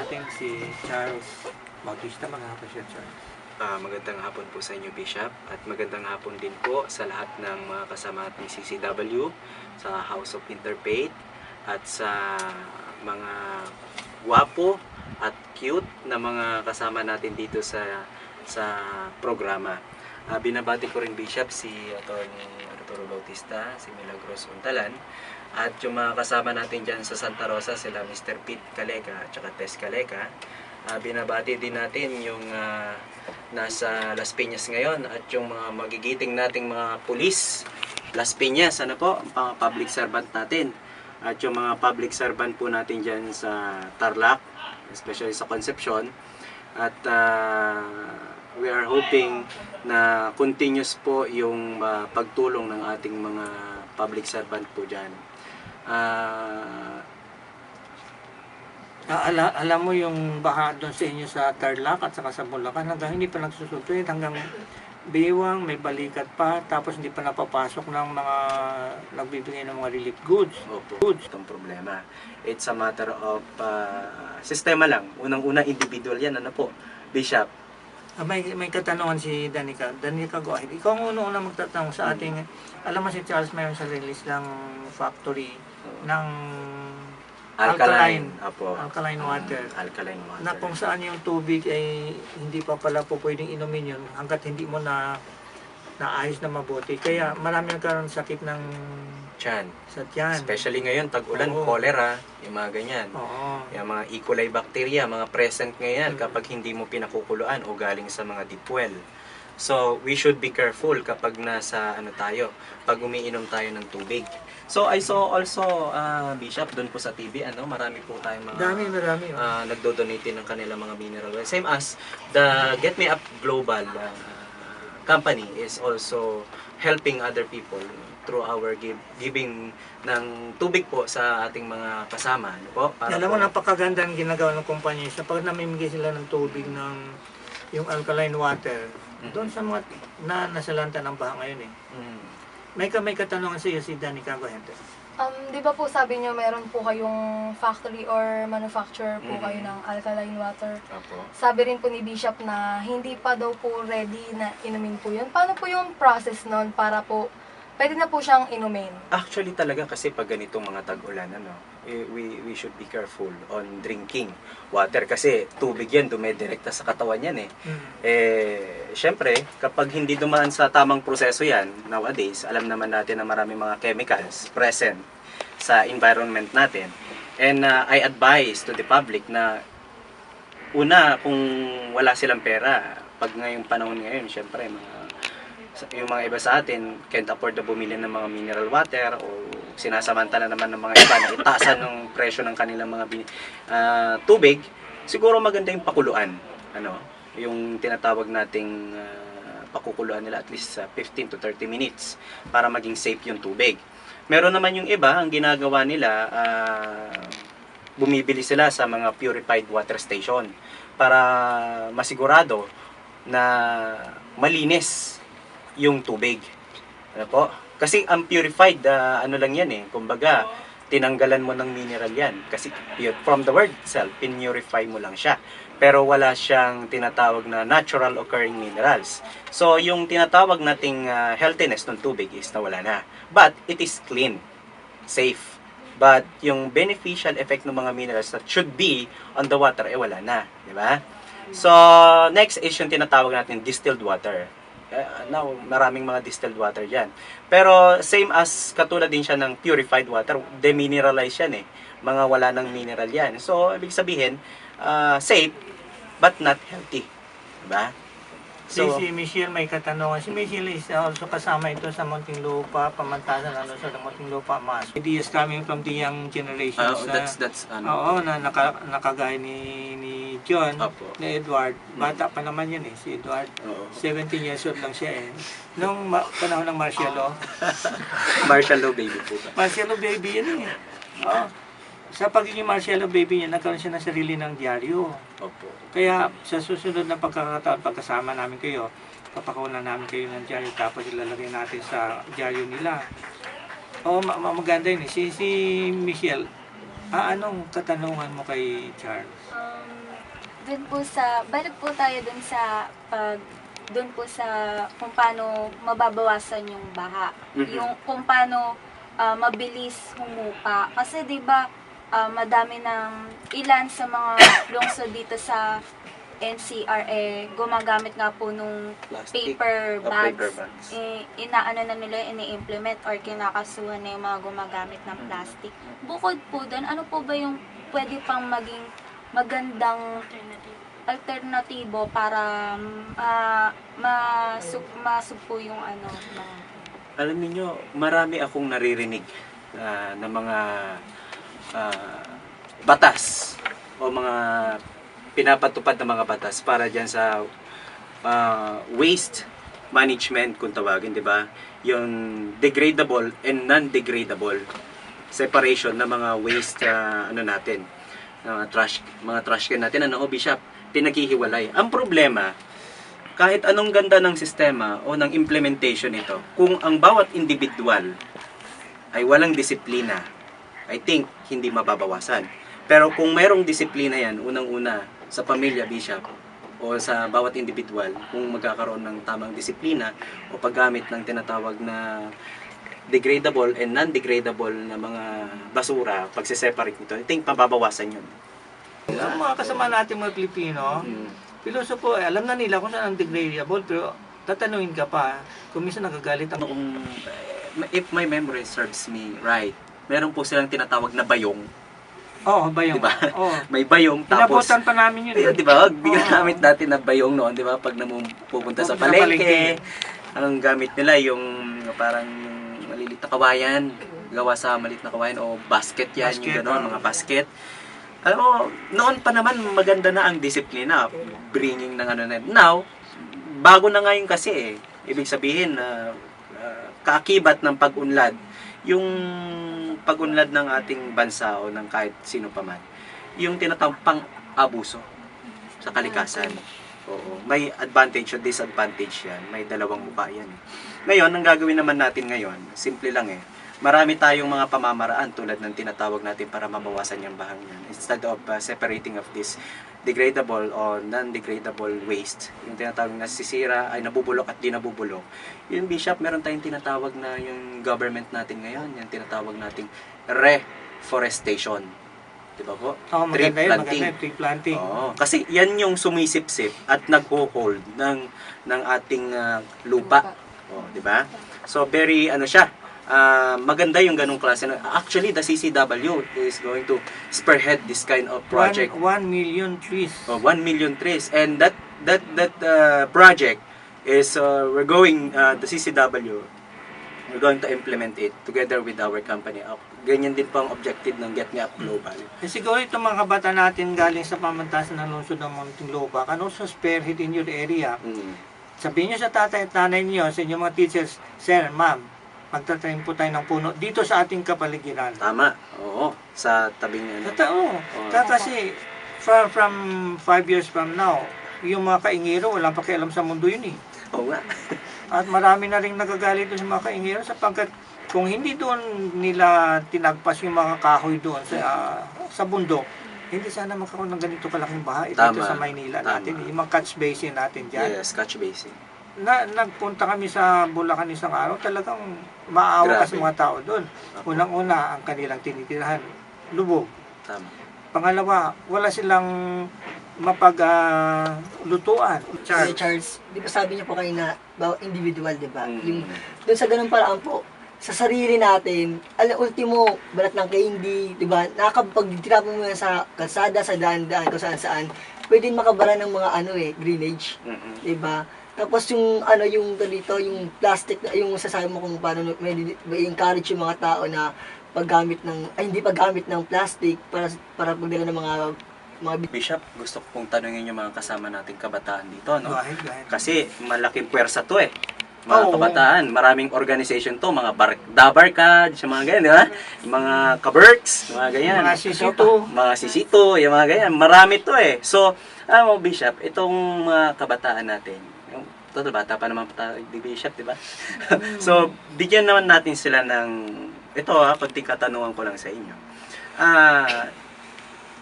natin si Charles Bautista. Magandang hapon siya, Charles. Magandang hapon po sa inyo, Bishop, at magandang hapon din po sa lahat ng mga kasama nating CCW, sa House of Interfaith, at sa mga gwapo at cute na mga kasama natin dito sa programa. Binabati ko rin, Bishop, si Atty. Arturo Bautista, si Milagros Untalan, at yung mga kasama natin dyan sa Santa Rosa, sila Mr. Pete Caleca at saka Tess Caleca. Binabati din natin yung nasa Las Piñas ngayon at yung mga magigiting nating mga pulis Las Piñas, ano po, ang public servant natin, at yung mga public servant po natin dyan sa Tarlac, especially sa Concepcion, at we are hoping na continuous po yung pagtulong ng ating mga public servant po dyan. Alam mo yung baha doon sa inyo sa Tarlac at saka sa Bulacan, hanggang hindi pa nagsusultuin, hanggang Biwang, may balikat pa, tapos hindi pa napapasok ng mga nagbibigay ng mga relief goods. Opo, itong problema. It's a matter of sistema lang. Unang-una, individual yan. Ano po, Bishop? May katanungan si Danica. Danica, go ahead. Ikaw ang una magtatanong sa ating, alam mo si Charles mayroon sa release ng factory ng alkaline water. Alkaline water. Na kung saan yung tubig ay hindi pa pala po pwedeng inumin yun hanggat hindi mo naayos na mabuti. Kaya marami nagkaroon sakit ng tiyan. Sa tiyan. Especially ngayon, tag-ulan, cholera, yung mga ganyan. Oo. Yung mga E. coli bacteria, mga present ngayon kapag hindi mo pinakukuluan o galing sa mga deep well. So, we should be careful kapag nasa pag umiinom tayo ng tubig. So, I saw also, Bishop, doon po sa TV, marami po tayong mga Marami. nagdo-donate ng kanilang mga mineral well. Same as the Get Me Up Global company is also helping other people through our giving ng tubig po sa ating mga kasama. Ano po? Alam mo, napakaganda ang ginagawa ng kumpanya. Sapagkat namimigay sila ng tubig ng yung alkaline water, doon sa mga nasalanta ng baha ngayon eh. May katanungan sa iyo si Danica Guahente. Di ba po sabi niyo meron po kayong factory or manufacturer po kayo ng alkaline water? Opo. Sabi rin po ni Bishop na hindi pa daw po ready na inumin po yun. Paano po yung process nun para po pwede na po siyang inumin? Actually talaga kasi pag ganitong mga tag-ulan, we should be careful on drinking water kasi tubig yan, dumedirekta sa katawan yan eh. Syempre, kapag hindi dumaan sa tamang proseso yan, nowadays, alam naman natin na marami mga chemicals present sa environment natin. And I advise to the public na una, kung wala silang pera, pag ngayong panahon ngayon, syempre, yung mga iba sa atin can't afford na bumili ng mga mineral water o sinasamantala naman ng mga iba na itaasan ng presyo ng kanilang mga tubig, siguro maganda yung pakuluan. Yung tinatawag nating pakukuluan nila at least 15 to 30 minutes para maging safe yung tubig. Meron naman yung iba, ang ginagawa nila, bumibili sila sa mga purified water station para masigurado na malinis yung tubig. Po? Kasi ang purified, lang yan eh. Kumbaga, tinanggalan mo ng mineral yan. Kasi from the word itself, pinurify mo lang siya. Pero wala siyang tinatawag na natural occurring minerals. So, yung tinatawag nating healthiness ng tubig is nawala na. But, it is clean, safe. But, yung beneficial effect ng mga minerals that should be on the water, wala na. Diba? So, next is yung tinatawag natin distilled water. Now, maraming mga distilled water dyan. Pero, same as katulad din siya ng purified water, demineralize yan eh. Mga wala ng mineral yan. So, ibig sabihin, safe, but not healthy. Diba? Si Michelle may katanungan. Si Michelle is also kasama ito sa Muntinlupa, pamantasan sa Muntinlupa Mass. It is coming from the young generation. That's Oo, na nakagaya ni John, ni Edward. Bata pa naman yan eh, si Edward. 17 years old lang siya eh. Nung panahon ng martial law. Martial law baby po. Martial law baby yan eh. Oo. Sa pagiging martial law baby niya, nagkaroon siya ng sarili ng dyaryo. Opo. Kaya sa susunod na pagkakataon, pagkasama namin kayo, papakunan namin kayo ng dyaryo, tapos ilalagay natin sa dyaryo nila. Oo, maganda yun eh. Si Michelle, Anong katanungan mo kay Charles? Dun po sa, balik po tayo dun sa dun po sa kung paano mababawasan yung baha. Mhm. Yung kung paano mabilis humupa. Kasi 'di ba madami ng ilan sa mga lungsod dito sa NCR gumagamit nga po nung Plastic paper o bags. paper bags. Inaano na nila, ini-implement or kinakasuhan na yung mga gumagamit ng plastic. Bukod po doon, ano po ba yung pwede pang maging magandang alternatibo para masugpo yung mga... Alam niyo, marami akong naririnig na mga batas o mga pinapatupad na mga batas para dyan sa waste management kung tawagin, di ba? Yung degradable and non-degradable separation ng mga waste natin, mga trash can natin, Bishop, pinaghihiwalay. Ang problema, kahit anong ganda ng sistema o ng implementation nito, kung ang bawat individual ay walang disiplina, I think hindi mababawasan. Pero kung mayroong disiplina yan, unang-una sa pamilya, Bishop, o sa bawat individual, kung magkakaroon ng tamang disiplina o paggamit ng tinatawag na degradable and non-degradable na mga basura, pagsiseparate nito, I think mababawasan yun. Ang mga kasama natin mga Pilipino, pilosopo, alam na nila kung saan ang degradable, pero tatanungin ka pa, kung minsan nagagalit ang... If my memory serves me right, meron po silang tinatawag na bayong. Oo, bayong. Diba? Oo. May bayong, tapos... Pinabutan pa namin yun. Di ba? Ginamit natin na bayong noon, di ba? Pag pupunta sa palengke, ang gamit nila yung parang malilit na kawayan, gawa sa maliit na kawayan o basket yan, yung gano'n, mga basket. Alam mo, noon pa naman maganda na ang disiplina, bringing ng na. Now, bago na ngayon kasi ibig sabihin na kaakibat ng pag-unlad, yung pag-unlad ng ating bansa o ng kahit sino pa man, yung tinatawag pang-abuso sa kalikasan. Oo, may advantage o disadvantage yan. May dalawang mukha yan. Ngayon, ang gagawin naman natin ngayon, simple lang marami tayong mga pamamaraan tulad ng tinatawag natin para mabawasan yung bahang yan. Instead of separating of this degradable or non-degradable waste, yung tinatawag na sisira ay nabubulok at di nabubulok. Yung Bishop, meron tayong tinatawag na yung government natin ngayon, yung tinatawag nating reforestation. Diba po? Tree planting. Tree planting. Kasi yan yung sumisipsip at nagho-hold ng ating lupa. Di ba? So very maganda yung ganung klase. Actually, the CCW is going to spearhead this kind of project. 1 million trees. 1 million trees. And that project is we're going the CCW, we're going to implement it together with our company. Ganyan din po ang objective ng Get Me Up Global. Siguro itong mga kabata natin galing sa pamantasan ng lungsod ng Muntinlupa can also spearhead in your area. Sabihin nyo sa tatay at nanay niyo, sa inyong mga teachers, Sir, Ma'am, magtatanim po tayo ng puno dito sa ating kapaligiran. Tama. Oo. Sa tabing Totoo. Kasi from 5 years from now, yung mga kaingiro, walang pakialam sa mundo yun Oo nga. At marami na rin nagagalit doon sa mga kaingiro sapagkat kung hindi doon nila tinagpas yung mga kahoy doon sa bundok, hindi sana magkaroon ng ganito kalaking baha dito sa Maynila natin. Yung mga catch basin natin dyan. Yes, catch basin. Nagpunta kami sa Bulacan isang araw, talagang maawa kasi mga tao doon. Unang-una, ang kanilang tinitirahan, lubog. Tama. Pangalawa, wala silang mapaglutuan. Charles, di ba sabi niyo po kayo na individual, di ba? Yung doon sa ganung paraan po, sa sarili natin, ultimo, balat ng candy, di ba? Nakakapagtirapon mo yan sa kalsada, sa daan-daan, kung saan-saan, pwede makabara ng mga drainage, di ba? Tapos yung dito, yung plastic, yung sasabi mo kung paano may encourage yung mga tao na hindi paggamit ng plastic para pagdala ng mga Bishop, gusto ko pong tanungin yung mga kasama nating kabataan dito, no? Go ahead. Kasi malaking puwersa to mga kabataan, maraming organization to, mga Dabarkad, mga ganyan, di ba? Yung mga Kaberks, mga ganyan. Mga Sisito, yung mga ganyan. Marami to So, Bishop, itong mga kabataan natin, total bata pa naman di Bishop, di ba? So, bigyan naman natin sila ng, ito konting katanungan ko lang sa inyo.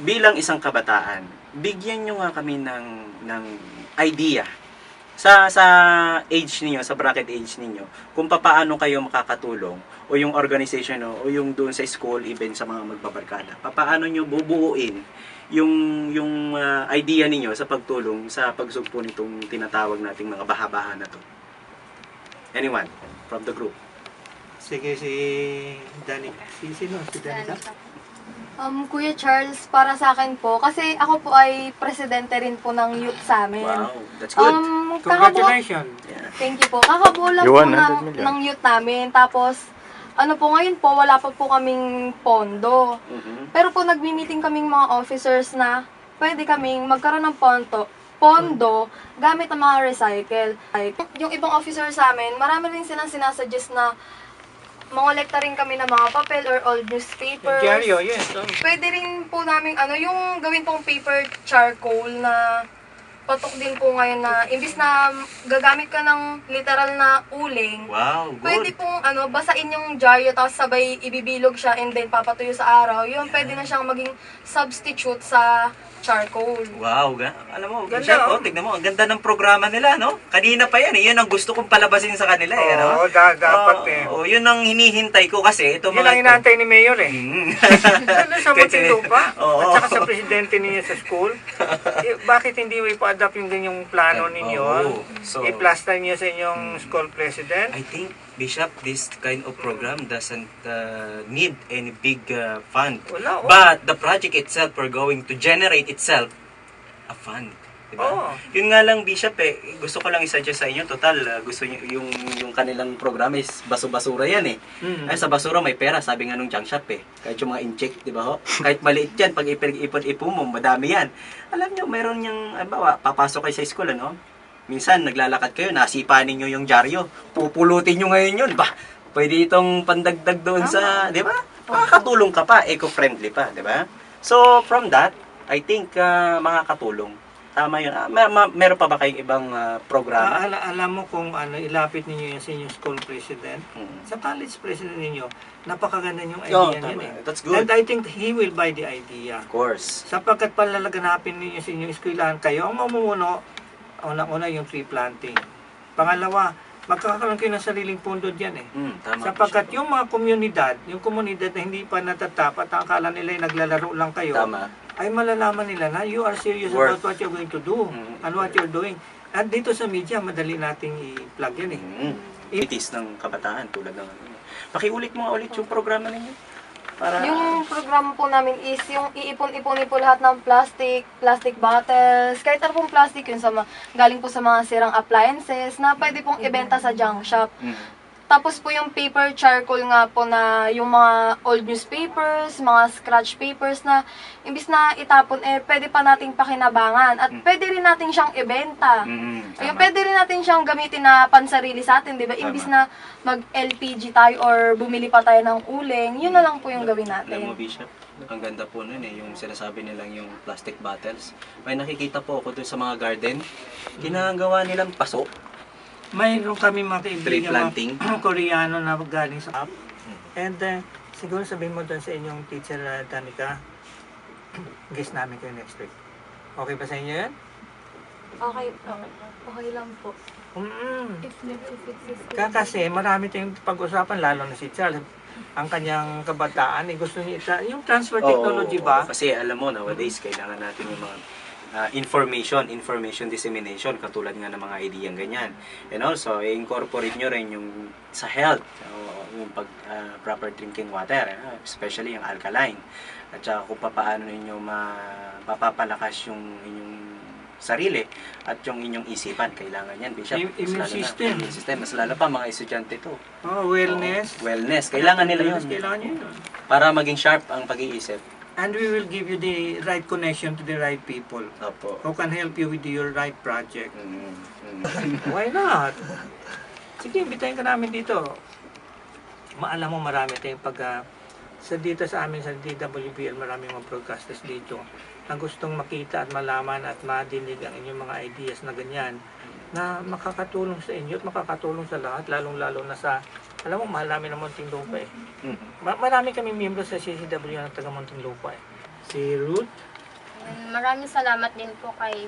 bilang isang kabataan, bigyan nyo nga kami ng idea sa age ninyo, sa bracket age ninyo, kung paano kayo makakatulong o yung organization o yung doon sa school, even sa mga magbabarkada. Paano nyo bubuuin yung idea ninyo sa pagtulong sa pagsugpo nitong tinatawag nating mga baha-baha na to. Anyone from the group? Sige, si Danica. Si Danica? Kuya Charles, para sa akin po, kasi ako po ay presidente rin po ng youth sa amin. Wow, that's good. Congratulations. Yeah. Thank you po. Kakabuo lang You po won 100 million. ng youth namin. Tapos, ano po ngayon po, wala pa po kaming pondo. Mhm. Pero po nagmi-meeting kaming mga officers na pwede kaming magkaroon ng pondo gamit ang mga recycle. Yung ibang officer sa amin, marami rin silang sinasuggest na mangolekta rin kami ng mga papel or old newspapers. Diaryo, yes. Pwede rin po namin yung gawin pong paper charcoal na patok din po ngayon na imbis na gagamit ka ng literal na uling, Wow, pwede good. pong basain yung dyaryo tapos sabay ibibilog siya and then papatuyo sa araw. Yun, pwede na siyang maging substitute sa charcoal. Wow, alam mo, Ganda, Bishop, oh. tignan mo, ang ganda ng programa nila, no? Kanina pa yan, yun ang gusto kong palabasin sa kanila, eh, no? Oo, dapat eh. Oh, yun ang hinihintay ko kasi ito Yun mga ang inaantay ni Mayor eh. Mm. Doon sa Muntinlupa, Oo. at saka sa presidente ninyo sa school, bakit hindi mo ipa-adapt yung ganyang plano ninyo? Oo. So, I-plaster niyo sa inyong school president? I think, Bishop, this kind of program doesn't need any big fund. Wala, oh. But the project itself, we're going to generate itself a fund. Diba? Oo. Yun nga lang, Bishop, gusto ko lang i-suggest sa inyo, total, gusto nyo, yung kanilang program is baso-basura yan eh. Mm. Ay, sa basura may pera, sabi nga nung junk shop eh. Kahit yung mga inject, di ba ho? Kahit maliit yan, pag ipon-ipon mo, madami yan. Alam nyo, mayroon yung, bawa, papasok kayo sa school, ano? Minsan, naglalakad kayo, nasipa ninyo yung dyaryo. Pupulutin nyo ngayon yun. Bah, pwede itong pandagdag doon sa, di ba? Makakatulong ka pa, eco-friendly pa, di ba? So, from that, I think makakatulong. Tama yun. Meron pa ba kayong ibang programa? Alam mo kung ilapit ninyo yan sa inyong school president, sa college president ninyo, napakaganda yung idea tama. niyan eh. That's good. And I think he will buy the idea. Of course. Sapagkat palalaganapin ninyo sa inyong eskwelahan kayo, ang mamumuno, una yung tree planting. Pangalawa, magkakaroon kayo ng sariling pondo dyan eh. Tama. Sapagkat Bishop. yung mga komunidad na hindi pa natatapat, ang akala nila ay naglalaro lang kayo, Tama. ay malalaman nila na you are serious Worth. about what you're going to do and what you're doing. At dito sa media, madali nating i-plug yan eh. Itis ng kabataan tulad ng pakiulit mo nga ulit yung programa ninyo. Para Yung programa po namin is yung iipon-ipunin po lahat ng plastic bottles, kahit ano pong plastic yun galing po sa mga sirang appliances na pwede pong ibenta sa junk shop. Tapos po yung paper charcoal nga po na yung mga old newspapers, mga scratch papers na imbis na itapon, pwede pa nating pakinabangan at pwede rin natin siyang ibenta. Ayun, pwede rin natin siyang gamitin na pansarili sa atin, di ba? Imbis na mag-LPG tayo or bumili pa tayo ng uling, yun na lang po yung gawin Alam natin. mo, Bishop, ang ganda po nun yung sinasabi nilang yung plastic bottles. May nakikita po ako dun sa mga garden, ginagawa nilang paso. Mayroon kami mga Tree kaibigan, planting. mga Koreano na galing sa app. And siguro sabihin mo doon sa inyong teacher, Danica, guest namin kayo next week. Okay ba sa inyo yan? Okay lang po. If Kasi marami tayong pag-usapan, lalo na si Charles. Ang kanyang kabataan, gusto niya yung transfer technology ba? Kasi alam mo, nowadays, kailangan natin yung mga information dissemination, katulad nga ng mga ideyang ganyan. And also, i-incorporate nyo rin yung sa health, yung proper drinking water, especially yung alkaline. At saka kung paano ninyo mapapalakas yung inyong sarili at yung inyong isipan, kailangan yan, Bishop. Immune system. Immune system. Mas lalo pa, mga estudyante to. Wellness. Wellness. Kailangan nila yun. Kailangan nyo yun. Para maging sharp ang pag-iisip. And we will give you the right connection to the right people Opo. who can help you with your right project. Why not? Sige, imbitahin ka namin dito. Maalam mo, marami tayong dito sa amin sa DWBL, marami mga broadcasters dito na gustong makita at malaman at madinig ang inyong mga ideas na ganyan na makakatulong sa inyo at makakatulong sa lahat, lalong-lalo na sa Alam mo, mahal namin ang Muntinlupa eh. Mhm. Marami kami miyembro sa CCW na taga Muntinlupa eh. Si Ruth, Maraming salamat din po kay